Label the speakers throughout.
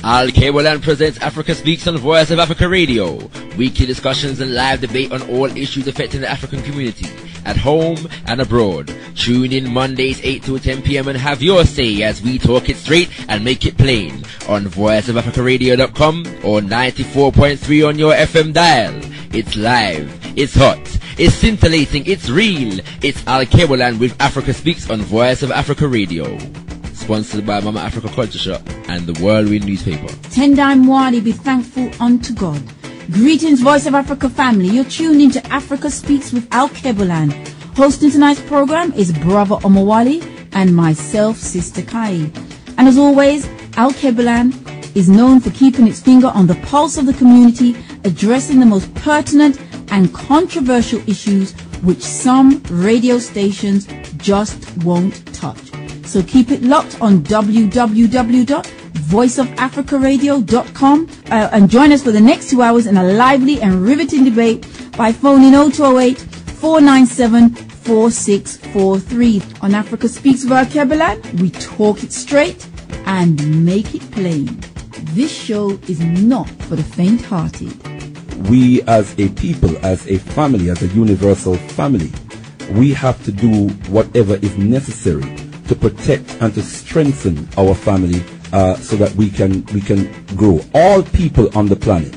Speaker 1: Alkebu-Lan presents Africa Speaks on Voice of Africa Radio. Weekly discussions and live debate on all issues affecting the African community, at home and abroad. Tune in Mondays 8 to 10 p.m. and have your say as we talk it straight and make it plain on voiceofafricaradio.com or 94.3 on your FM dial. It's live, it's hot, it's scintillating, it's real. It's Alkebulan with Africa Speaks on Voice of Africa Radio. Sponsored by Mama Africa Culture Shop and the Whirlwind newspaper. Tendai Mwali, be thankful unto God. Greetings, Voice of Africa family. You're tuned into Africa Speaks with Alkebulan. Hosting tonight's program is Brother Omawali and myself, Sister Kai. And as always, Alkebulan is known for keeping its finger on the pulse of the community, addressing the most pertinent and controversial issues which some radio stations just won't touch. So keep it locked on www.voiceofafricaradio.com and join us for the next 2 hours in a lively and riveting debate by phoning 0208-497-4643. On Africa Speaks with Alkebulan, we talk it straight and make it plain. This show is not for the faint-hearted.
Speaker 2: We as a people, as a family, as a universal family, we have to do whatever is necessary to protect and to strengthen our family so that we can grow. All people on the planet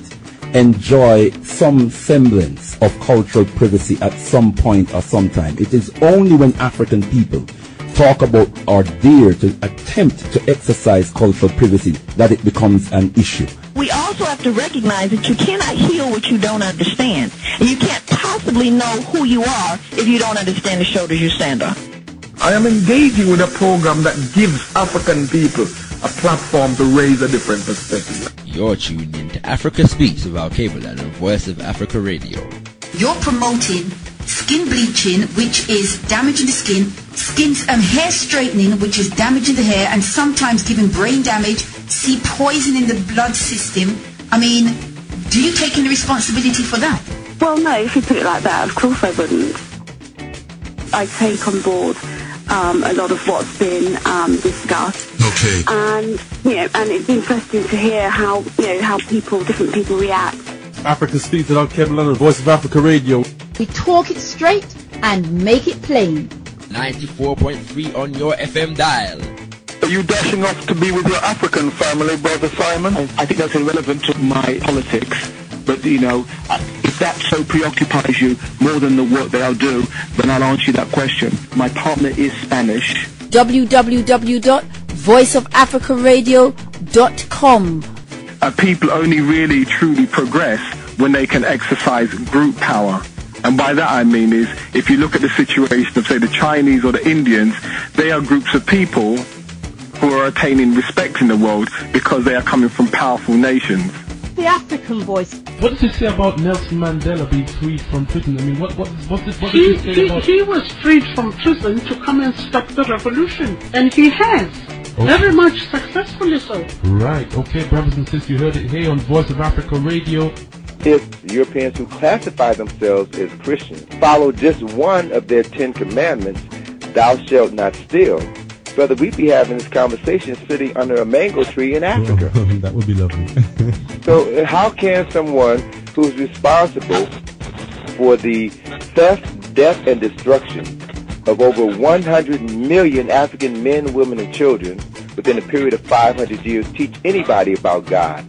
Speaker 2: enjoy some semblance of cultural privacy at some point or sometime. It is only when African people talk about or dare to attempt to exercise cultural privacy that it becomes an issue.
Speaker 3: We also have to recognize that you cannot heal what you don't understand. And you can't possibly know who you are if you don't understand the shoulders you stand on.
Speaker 4: I am engaging with a program that gives African people a platform to raise a different perspective.
Speaker 1: You're tuned in to Africa Speaks with Alkebulan on Voice of Africa Radio.
Speaker 5: You're promoting skin bleaching, which is damaging the skin, hair straightening, which is damaging the hair, and sometimes giving brain damage, see poison in the blood system. I mean, do you take any responsibility for that?
Speaker 6: Well, no, if you put it like that, of course I wouldn't. I take on board a lot of what's been discussed.
Speaker 7: Okay.
Speaker 6: And and it's interesting to hear how different people react.
Speaker 7: Africa Speaks with Alkebulan on Voice of Africa Radio.
Speaker 5: We talk it straight and make it plain.
Speaker 1: 94.3 on your FM dial.
Speaker 4: Are you dashing off to be with your African family, Brother Simon?
Speaker 8: I think that's irrelevant to my politics. But, if that so preoccupies you more than the work that I'll do, then I'll answer you that question. My partner is Spanish.
Speaker 5: www.voiceofafricaradio.com.
Speaker 4: People only really truly progress when they can exercise group power. And by that I mean is, if you look at the situation of, say, the Chinese or the Indians, they are groups of people who are attaining respect in the world because they are coming from powerful nations.
Speaker 5: The African voice.
Speaker 9: What does it say about Nelson Mandela being freed from prison? I mean, what did he say about...
Speaker 10: He was freed from prison to come and stop the revolution. And he has. Okay. Very much successfully so.
Speaker 9: Right. Okay, brothers and sisters, you heard it here on Voice of Africa Radio.
Speaker 11: If Europeans who classify themselves as Christians follow just one of their 10 commandments, thou shalt not steal, brother, we'd be having this conversation sitting under a mango tree in Africa.
Speaker 7: That would be lovely.
Speaker 11: So how can someone who's responsible for the theft, death, and destruction of over 100 million African men, women, and children within a period of 500 years teach anybody about God?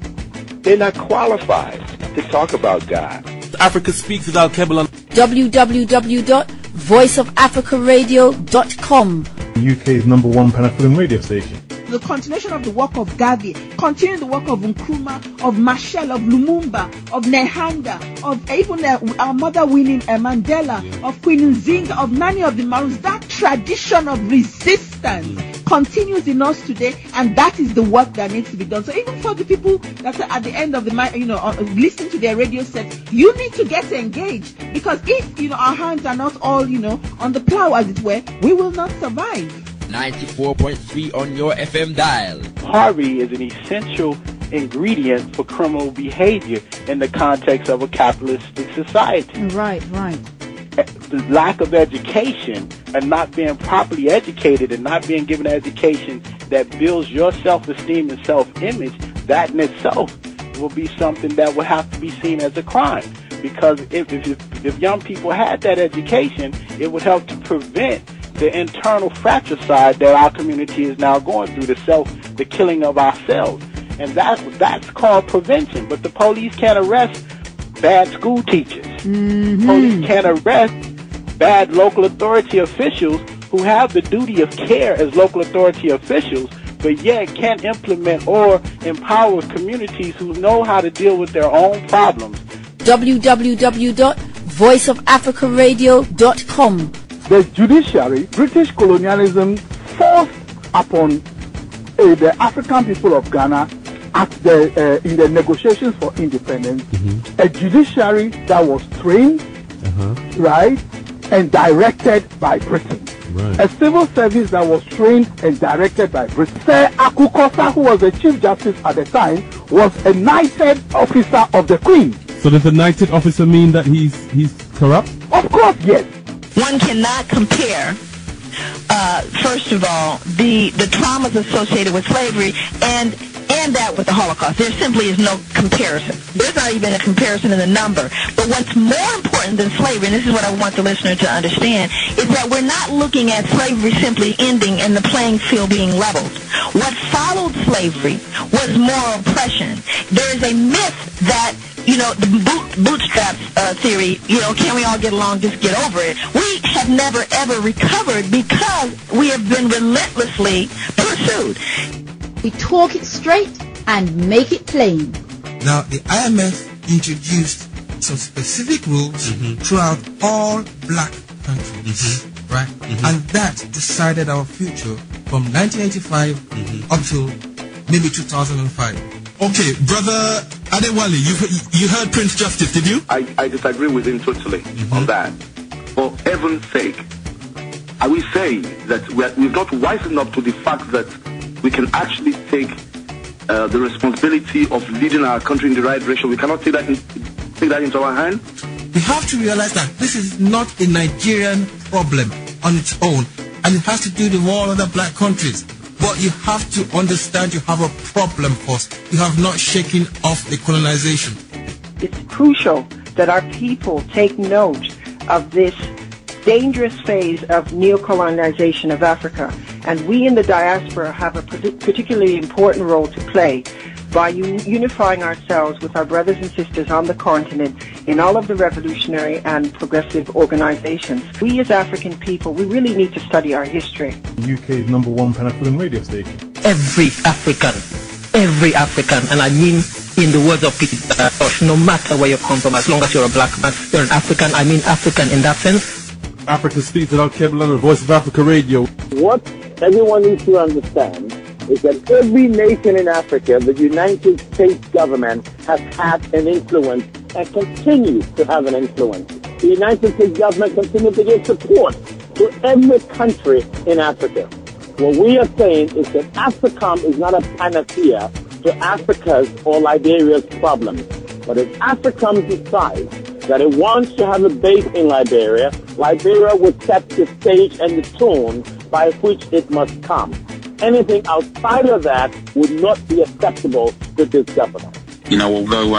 Speaker 11: They're not qualified to talk about God.
Speaker 7: Africa Speaks with Alkebulan.
Speaker 5: www.voiceofafricaradio.com.
Speaker 7: UK's #1 Pan-African radio station.
Speaker 10: The continuation of the work of Gavi, continuing the work of Nkrumah, of Machel, of Lumumba, of Nehanda, of even our mother Winnie Mandela, of Queen Nzinga, of Nani of the Maroons. That tradition of resistance continues in us today, and that is the work that needs to be done. So even for the people that are at the end of the listening to their radio sets, you need to get engaged, because if our hands are not all on the plow, as it were, we will not survive.
Speaker 1: 94.3 on your FM dial.
Speaker 8: Poverty is an essential ingredient for criminal behavior in the context of a capitalistic society.
Speaker 5: Right.
Speaker 8: The lack of education and not being properly educated and not being given education
Speaker 12: that builds your self-esteem and self-image, that in itself will be something that will have to be seen as a crime. Because if young people had that education, it would help to prevent the internal fratricide that our community is now going through, the killing of ourselves. And that's called prevention. But the police can't arrest bad school teachers. Police can't arrest bad local authority officials who have the duty of care as local authority officials, but yet can't implement or empower communities who know how to deal with their own problems.
Speaker 13: www.voiceofafricaradio.com.
Speaker 14: The judiciary, British colonialism forced upon the African people of Ghana at in the negotiations for independence, a judiciary that was trained, right, and directed by Britain. Right. A civil service that was trained and directed by Britain. Sir Akukosa, who was the Chief Justice at the time, was a knighted officer of the Queen.
Speaker 7: So does a knighted officer mean that he's corrupt?
Speaker 14: Of course, yes.
Speaker 3: One cannot compare, first of all, the traumas associated with slavery and that with the Holocaust. There simply is no comparison. There's not even a comparison in the number. But what's more important than slavery, and this is what I want the listener to understand, is that we're not looking at slavery simply ending and the playing field being leveled. What followed slavery was more oppression. There is a myth that, you know, the bootstraps theory, you know, can we all get along, just get over it. We have never, ever recovered because we have been relentlessly pursued.
Speaker 13: We talk it straight and make it plain.
Speaker 15: Now, the IMF introduced some specific rules throughout all black countries, right? And that decided our future from 1985 up to maybe 2005.
Speaker 16: Okay, Brother Adewale, you heard Prince Justice, did you?
Speaker 8: I disagree with him totally on that. For heaven's sake, are we saying that we're not wise enough to the fact that we can actually take the responsibility of leading our country in the right direction? We cannot take that into our hands.
Speaker 15: We have to realize that this is not a Nigerian problem on its own, and it has to do with all other black countries. But you have to understand you have a problem first. You have not shaken off the colonization.
Speaker 17: It's crucial that our people take note of this dangerous phase of neocolonization of Africa. And we in the diaspora have a particularly important role to play by unifying ourselves with our brothers and sisters on the continent in all of the revolutionary and progressive organizations. We as African people, we really need to study our history.
Speaker 7: UK's #1 Pan-African radio station.
Speaker 18: Every African, and I mean in the words of Peter Tosh, no matter where you come from, as long as you're a black man, you're an African. I mean African in that sense.
Speaker 7: Africa Speaks at Alkebulan and Voice of Africa Radio.
Speaker 11: What everyone needs to understand is that every nation in Africa, the United States government has had an influence and continues to have an influence. The United States government continues to give support to every country in Africa. What we are saying is that AFRICOM is not a panacea to Africa's or Liberia's problems. But if AFRICOM decides that it wants to have a base in Liberia, Liberia would set the stage and the tone by which it must come. Anything outside of that would not be acceptable to this government.
Speaker 19: You know, although,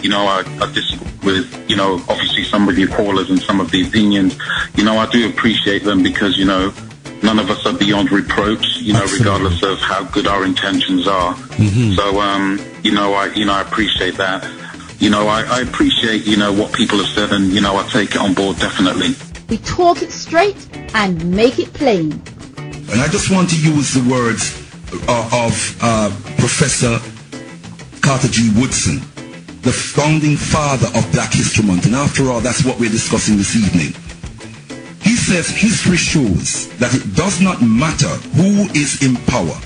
Speaker 19: you know, I disagree with, you know, obviously some of the callers and some of the opinions, you know, I do appreciate them because, you know, none of us are beyond reproach, you know, regardless of how good our intentions are. So, you know, I appreciate that. You know, I appreciate, you know, what people have said and, you know, I take it on board definitely.
Speaker 13: We talk it straight and make it plain.
Speaker 2: And I just want to use the words of Professor Carter G. Woodson, the founding father of Black History Month. And after all, that's what we're discussing this evening. He says history shows that it does not matter who is in power.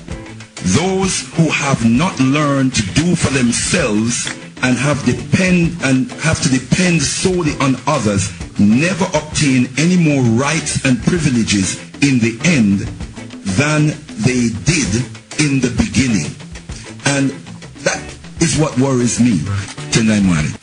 Speaker 2: Those who have not learned to do for themselves and have to depend solely on others never obtain any more rights and privileges in the end than they did in the beginning. And that is what worries me. Tenai Mwale.